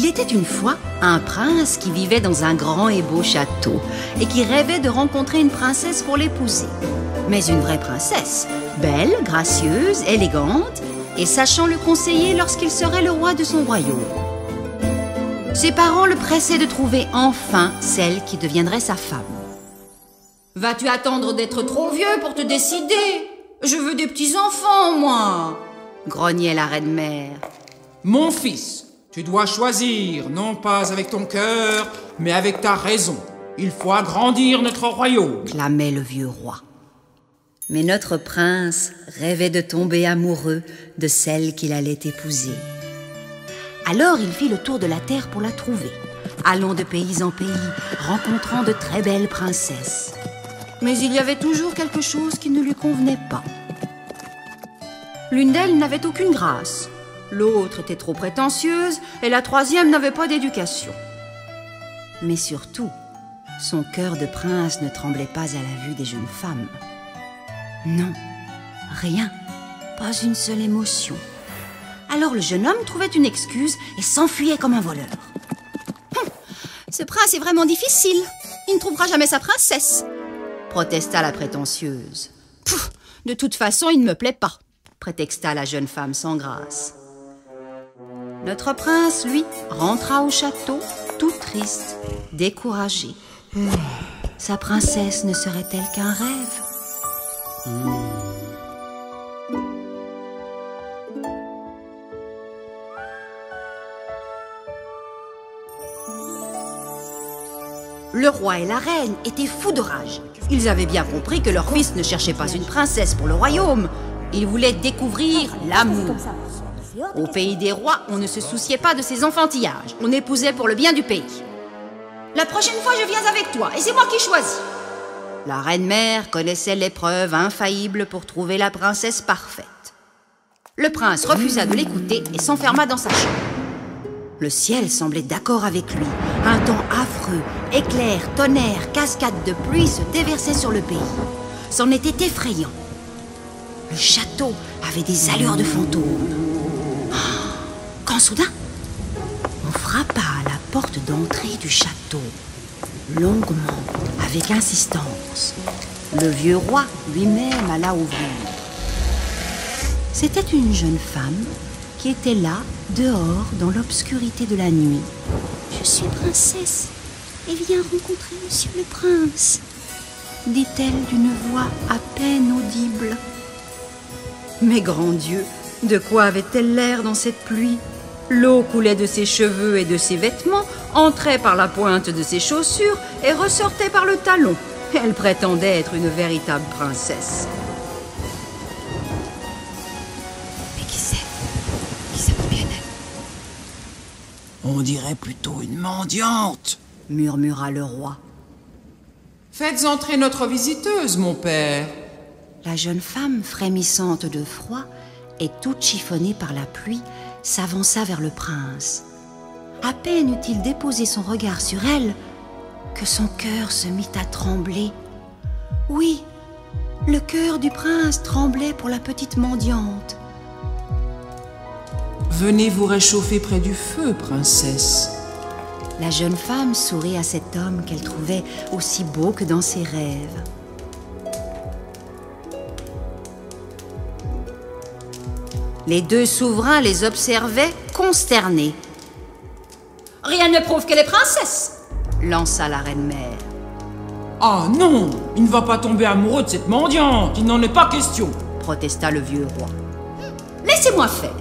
Il était une fois un prince qui vivait dans un grand et beau château et qui rêvait de rencontrer une princesse pour l'épouser. Mais une vraie princesse, belle, gracieuse, élégante et sachant le conseiller lorsqu'il serait le roi de son royaume. Ses parents le pressaient de trouver enfin celle qui deviendrait sa femme. « Vas-tu attendre d'être trop vieux pour te décider? Je veux des petits-enfants, moi !» grognait la reine-mère. « Mon fils, tu dois choisir, non pas avec ton cœur, mais avec ta raison. Il faut agrandir notre royaume !» clamait le vieux roi. Mais notre prince rêvait de tomber amoureux de celle qu'il allait épouser. Alors il fit le tour de la terre pour la trouver, allant de pays en pays, rencontrant de très belles princesses. Mais il y avait toujours quelque chose qui ne lui convenait pas. L'une d'elles n'avait aucune grâce, l'autre était trop prétentieuse et la troisième n'avait pas d'éducation. Mais surtout, son cœur de prince ne tremblait pas à la vue des jeunes femmes. Non, rien, pas une seule émotion. Alors le jeune homme trouvait une excuse et s'enfuyait comme un voleur. Ce prince est vraiment difficile, il ne trouvera jamais sa princesse, protesta la prétentieuse. De toute façon, il ne me plaît pas, prétexta la jeune femme sans grâce. Notre prince, lui, rentra au château, tout triste, découragé. Sa princesse ne serait-elle qu'un rêve? Le roi et la reine étaient fous de rage. Ils avaient bien compris que leur fils ne cherchait pas une princesse pour le royaume. Il voulait découvrir l'amour. Au pays des rois, on ne se souciait pas de ses enfantillages. On épousait pour le bien du pays. La prochaine fois, je viens avec toi et c'est moi qui choisis. La reine-mère connaissait l'épreuve infaillible pour trouver la princesse parfaite. Le prince refusa de l'écouter et s'enferma dans sa chambre. Le ciel semblait d'accord avec lui. Un temps affreux, éclairs, tonnerres, cascades de pluie se déversaient sur le pays. C'en était effrayant. Le château avait des allures de fantôme. Quand soudain, on frappa à la porte d'entrée du château, longuement, avec insistance. Le vieux roi lui-même alla ouvrir. C'était une jeune femme qui était là, dehors, dans l'obscurité de la nuit. « Je suis princesse et viens rencontrer monsieur le prince », dit-elle d'une voix à peine audible. Mais grand Dieu, de quoi avait-elle l'air dans cette pluie? L'eau coulait de ses cheveux et de ses vêtements, entrait par la pointe de ses chaussures et ressortait par le talon. Elle prétendait être une véritable princesse. Mais qui c'est? Qui c'est pour bien elle? On dirait plutôt une mendiante, murmura le roi. Faites entrer notre visiteuse, mon père. La jeune femme, frémissante de froid et toute chiffonnée par la pluie, s'avança vers le prince. À peine eut-il déposé son regard sur elle que son cœur se mit à trembler. Oui, le cœur du prince tremblait pour la petite mendiante. Venez vous réchauffer près du feu, princesse. La jeune femme sourit à cet homme qu'elle trouvait aussi beau que dans ses rêves. Les deux souverains les observaient, consternés. « Rien ne prouve qu'elle est princesse !» lança la reine-mère. « Ah non, il ne va pas tomber amoureux de cette mendiante, il n'en est pas question !» protesta le vieux roi. « Laissez-moi faire !»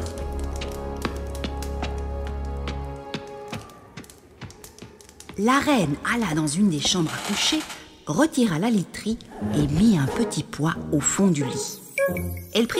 La reine alla dans une des chambres à coucher, retira la literie et mit un petit poids au fond du lit. Elle prit